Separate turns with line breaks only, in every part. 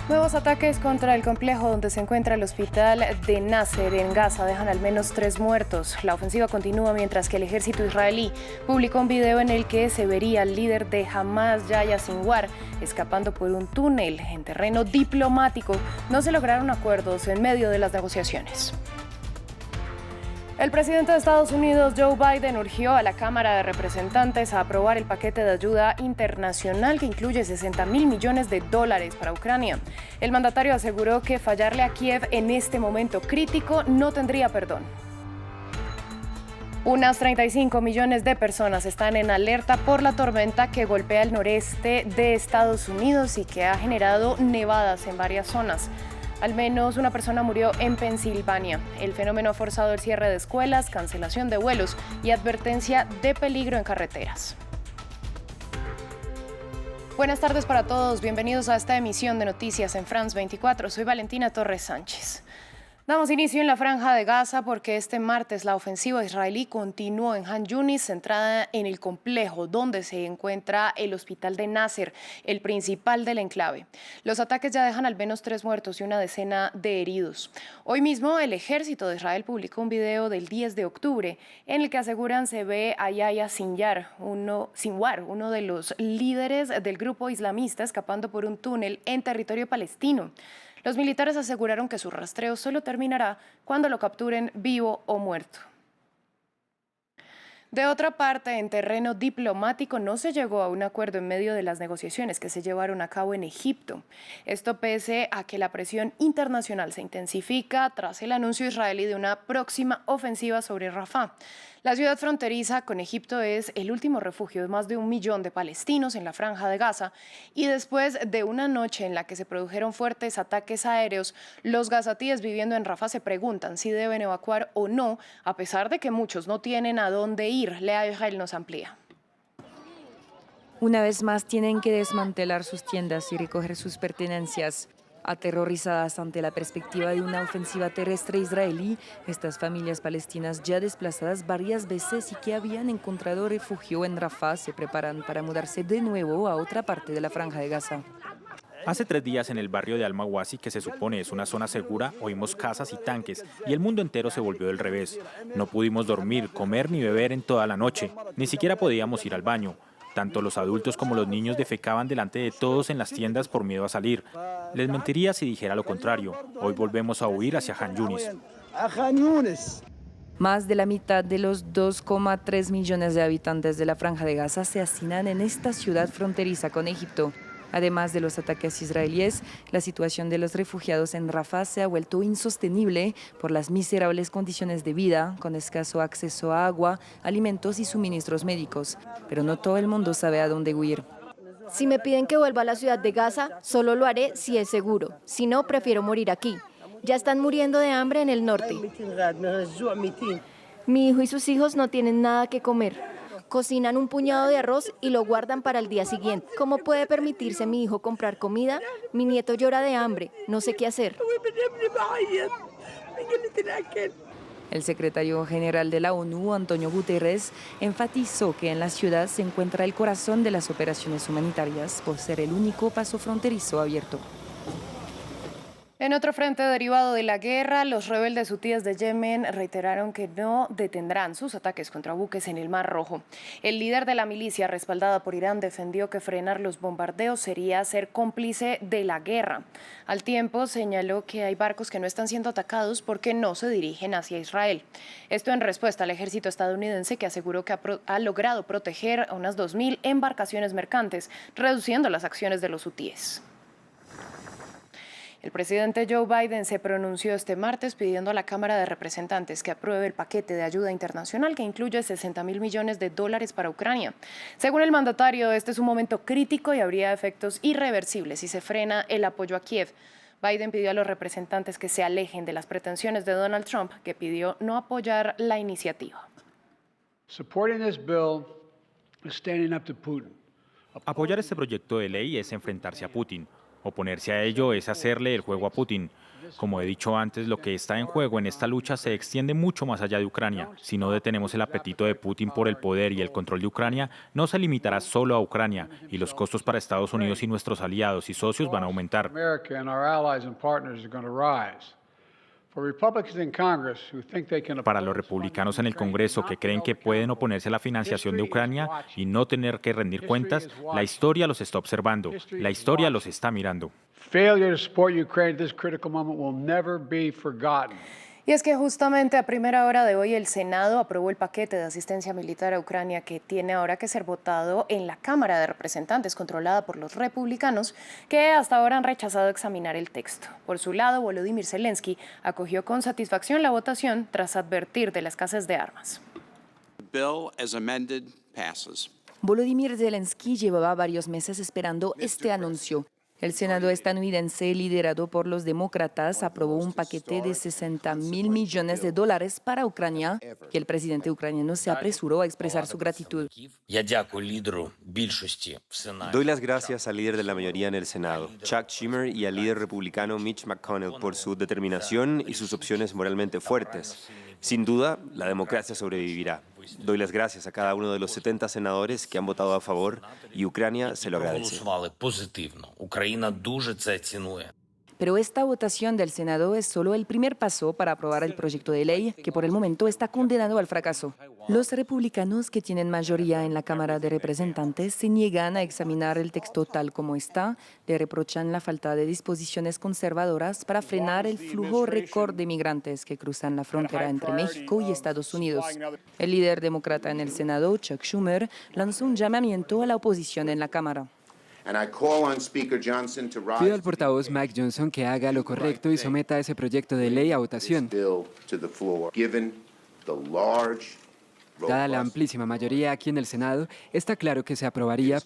Nuevos ataques contra el complejo donde se encuentra el hospital de Nasser en Gaza dejan al menos 3 muertos. La ofensiva continúa mientras que el ejército israelí publicó un video en el que se vería al líder de Hamas, Yahya Sinwar, escapando por un túnel. En terreno diplomático no se lograron acuerdos en medio de las negociaciones. El presidente de Estados Unidos, Joe Biden, urgió a la Cámara de Representantes a aprobar el paquete de ayuda internacional que incluye $60.000 millones para Ucrania. El mandatario aseguró que fallarle a Kiev en este momento crítico no tendría perdón. Unas 35 millones de personas están en alerta por la tormenta que golpea el noreste de Estados Unidos y que ha generado nevadas en varias zonas. Al menos una persona murió en Pensilvania. El fenómeno ha forzado el cierre de escuelas, cancelación de vuelos y advertencia de peligro en carreteras. Buenas tardes para todos. Bienvenidos a esta emisión de Noticias en France 24. Soy Valentina Torres Sánchez. Damos inicio en la Franja de Gaza porque este martes la ofensiva israelí continuó en Han Yunis, centrada en el complejo donde se encuentra el hospital de Nasser, el principal del enclave. Los ataques ya dejan al menos 3 muertos y una decena de heridos. Hoy mismo el ejército de Israel publicó un video del 10 de octubre en el que aseguran se ve a Yahya Sinwar, uno de los líderes del grupo islamista, escapando por un túnel en territorio palestino. Los militares aseguraron que su rastreo solo terminará cuando lo capturen vivo o muerto. De otra parte, en terreno diplomático no se llegó a un acuerdo en medio de las negociaciones que se llevaron a cabo en Egipto. Esto pese a que la presión internacional se intensifica tras el anuncio israelí de una próxima ofensiva sobre Rafah. La ciudad fronteriza con Egipto es el último refugio de más de 1 millón de palestinos en la Franja de Gaza y después de una noche en la que se produjeron fuertes ataques aéreos, los gazatíes viviendo en Rafah se preguntan si deben evacuar o no, a pesar de que muchos no tienen a dónde ir. Lea Israel nos amplía.
Una vez más tienen que desmantelar sus tiendas y recoger sus pertenencias. Aterrorizadas ante la perspectiva de una ofensiva terrestre israelí, estas familias palestinas ya desplazadas varias veces y que habían encontrado refugio en Rafah se preparan para mudarse de nuevo a otra parte de la Franja de Gaza.
Hace 3 días en el barrio de Al-Mawasi, que se supone es una zona segura, oímos casas y tanques y el mundo entero se volvió del revés. No pudimos dormir, comer ni beber en toda la noche, ni siquiera podíamos ir al baño. Tanto los adultos como los niños defecaban delante de todos en las tiendas por miedo a salir. Les mentiría si dijera lo contrario. Hoy volvemos a huir hacia Han Yunis.
Más de la mitad de los 2,3 millones de habitantes de la Franja de Gaza se hacinan en esta ciudad fronteriza con Egipto. Además de los ataques israelíes, la situación de los refugiados en Rafah se ha vuelto insostenible por las miserables condiciones de vida, con escaso acceso a agua, alimentos y suministros médicos. Pero no todo el mundo sabe a dónde huir.
Si me piden que vuelva a la ciudad de Gaza, solo lo haré si es seguro. Si no, prefiero morir aquí. Ya están muriendo de hambre en el norte. Mi hijo y sus hijos no tienen nada que comer. Cocinan un puñado de arroz y lo guardan para el día siguiente. ¿Cómo puede permitirse mi hijo comprar comida? Mi nieto llora de hambre. No sé qué hacer.
El secretario general de la ONU, Antonio Guterres, enfatizó que en la ciudad se encuentra el corazón de las operaciones humanitarias por ser el único paso fronterizo abierto.
En otro frente derivado de la guerra, los rebeldes hutíes de Yemen reiteraron que no detendrán sus ataques contra buques en el Mar Rojo. El líder de la milicia, respaldada por Irán, defendió que frenar los bombardeos sería ser cómplice de la guerra. Al tiempo, señaló que hay barcos que no están siendo atacados porque no se dirigen hacia Israel. Esto en respuesta al ejército estadounidense, que aseguró que ha logrado proteger a unas 2.000 embarcaciones mercantes, reduciendo las acciones de los hutíes. El presidente Joe Biden se pronunció este martes pidiendo a la Cámara de Representantes que apruebe el paquete de ayuda internacional que incluye $60.000 millones para Ucrania. Según el mandatario, este es un momento crítico y habría efectos irreversibles si se frena el apoyo a Kiev. Biden pidió a los representantes que se alejen de las pretensiones de Donald Trump, que pidió no apoyar la iniciativa.
Apoyar este proyecto de ley es enfrentarse a Putin. Oponerse a ello es hacerle el juego a Putin. Como he dicho antes, lo que está en juego en esta lucha se extiende mucho más allá de Ucrania. Si no detenemos el apetito de Putin por el poder y el control de Ucrania, no se limitará solo a Ucrania y los costos para Estados Unidos y nuestros aliados y socios van a aumentar. Para los republicanos en el Congreso que creen que pueden oponerse a la financiación de Ucrania y no tener que rendir cuentas, la historia los está observando, la historia los está mirando.
Y es que justamente a primera hora de hoy el Senado aprobó el paquete de asistencia militar a Ucrania que tiene ahora que ser votado en la Cámara de Representantes, controlada por los republicanos, que hasta ahora han rechazado examinar el texto. Por su lado, Volodymyr Zelensky acogió con satisfacción la votación tras advertir de la escasez de armas.
Volodymyr Zelensky llevaba varios meses esperando este anuncio. El Senado estadounidense, liderado por los demócratas, aprobó un paquete de $60.000 millones para Ucrania, y el presidente ucraniano se apresuró a expresar su gratitud.
Doy las gracias al líder de la mayoría en el Senado, Chuck Schumer, y al líder republicano Mitch McConnell por su determinación y sus opciones moralmente fuertes. Sin duda, la democracia sobrevivirá. Doy las gracias a cada uno de los 70 senadores que han votado a favor y Ucrania se lo agradece.
Pero esta votación del Senado es solo el primer paso para aprobar el proyecto de ley que por el momento está condenado al fracaso. Los republicanos que tienen mayoría en la Cámara de Representantes se niegan a examinar el texto tal como está, le reprochan la falta de disposiciones conservadoras para frenar el flujo récord de migrantes que cruzan la frontera entre México y Estados Unidos. El líder demócrata en el Senado, Chuck Schumer, lanzó un llamamiento a la oposición en la Cámara.
Pido al portavoz Mike Johnson que haga lo correcto y someta ese proyecto de ley a votación. Dada la amplísima mayoría aquí en el Senado, está claro que se aprobaría,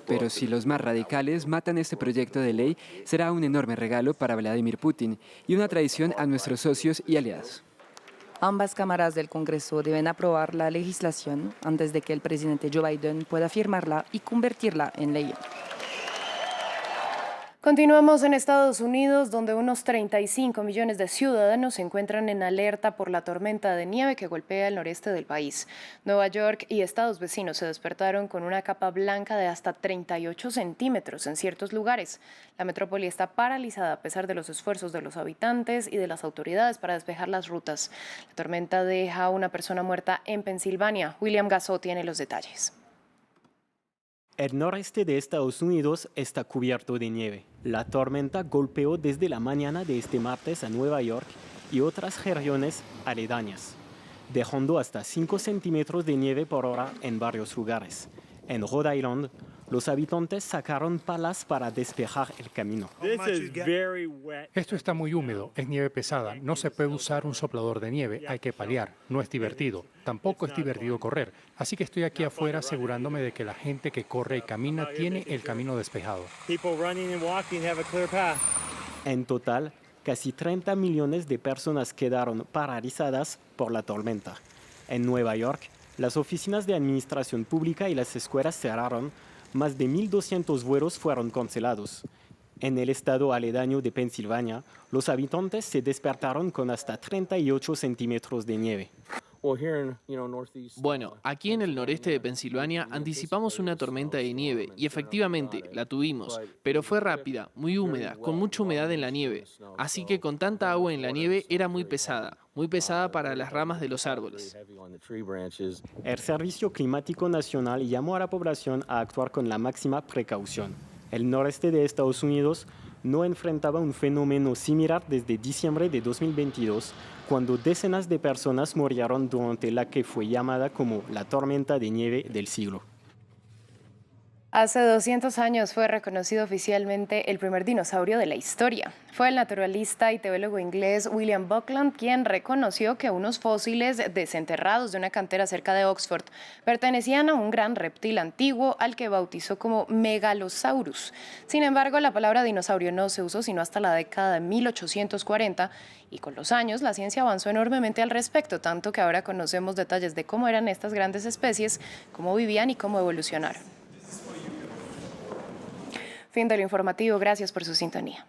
pero si los más radicales matan este proyecto de ley, será un enorme regalo para Vladimir Putin y una traición a nuestros socios y aliados.
Ambas cámaras del Congreso deben aprobar la legislación antes de que el presidente Joe Biden pueda firmarla y convertirla en ley.
Continuamos en Estados Unidos, donde unos 35 millones de ciudadanos se encuentran en alerta por la tormenta de nieve que golpea el noreste del país. Nueva York y estados vecinos se despertaron con una capa blanca de hasta 38 centímetros en ciertos lugares. La metrópoli está paralizada a pesar de los esfuerzos de los habitantes y de las autoridades para despejar las rutas. La tormenta deja a una persona muerta en Pensilvania. William Gasso tiene los detalles.
El noreste de Estados Unidos está cubierto de nieve. La tormenta golpeó desde la mañana de este martes a Nueva York y otras regiones aledañas, dejando hasta 5 centímetros de nieve por hora en varios lugares. En Rhode Island, los habitantes sacaron palas para despejar el camino.
Esto está muy húmedo, es nieve pesada, no se puede usar un soplador de nieve, hay que paliar, no es divertido, tampoco es divertido correr, así que estoy aquí afuera asegurándome de que la gente que corre y camina tiene el camino despejado.
En total, casi 30 millones de personas quedaron paralizadas por la tormenta. En Nueva York, las oficinas de administración pública y las escuelas cerraron. Más de 1.200 vuelos fueron cancelados. En el estado aledaño de Pensilvania, los habitantes se despertaron con hasta 38 centímetros de nieve.
Bueno, aquí en el noreste de Pensilvania anticipamos una tormenta de nieve y efectivamente la tuvimos, pero fue rápida, muy húmeda, con mucha humedad en la nieve. Así que con tanta agua en la nieve era muy pesada para las ramas de los árboles.
El Servicio Climático Nacional llamó a la población a actuar con la máxima precaución. El noreste de Estados Unidos no enfrentaba un fenómeno similar desde diciembre de 2022, cuando decenas de personas murieron durante la que fue llamada como la tormenta de nieve del siglo.
Hace 200 años fue reconocido oficialmente el primer dinosaurio de la historia. Fue el naturalista y teólogo inglés William Buckland quien reconoció que unos fósiles desenterrados de una cantera cerca de Oxford pertenecían a un gran reptil antiguo al que bautizó como Megalosaurus. Sin embargo, la palabra dinosaurio no se usó sino hasta la década de 1840 y con los años la ciencia avanzó enormemente al respecto, tanto que ahora conocemos detalles de cómo eran estas grandes especies, cómo vivían y cómo evolucionaron. Fin del informativo. Gracias por su sintonía.